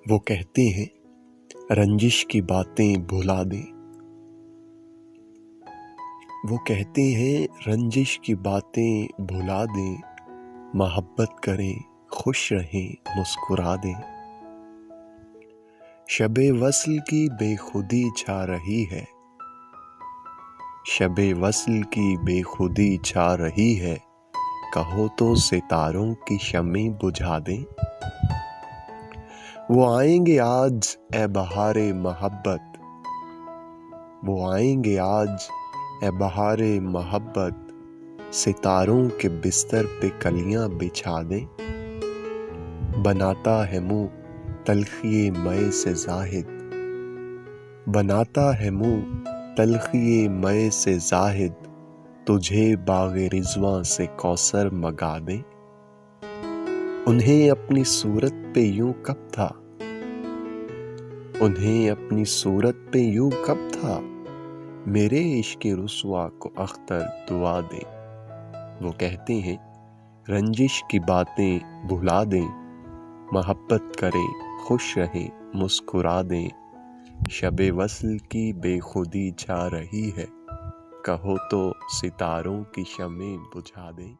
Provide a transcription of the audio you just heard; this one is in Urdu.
وہ کہتے ہیں رنجش کی باتیں بھلا دیں، وہ کہتے ہیں رنجش کی باتیں بھلا دیں، محبت کریں خوش رہیں مسکرا دیں۔ شب وصل کی بے خودی چھا رہی ہے، شب وصل کی بے خودی چھا رہی ہے، کہو تو ستاروں کی شمع بجھا دیں۔ وہ آئیں گے آج اے بہار محبت، وہ آئیں گے آج اے بہار محبت، ستاروں کے بستر پہ کلیاں بچھا دیں۔ بناتا ہے منہ تلخی مے سے زاہد، بناتا ہے منہ تلخی مے سے زاہد، تجھے باغ رضواں سے کوثر منگا دیں۔ انہیں اپنی صورت پہ یوں کب تھا، انہیں اپنی صورت پہ یوں کب تھا، میرے عشق رسوا کو اختر دعا دیں۔ وہ کہتے ہیں رنجش کی باتیں بھلا دیں، محبت کریں خوش رہیں مسکرا دیں۔ شب وصل کی بے خودی چھا رہی ہے، کہو تو ستاروں کی شمع بجھا دیں۔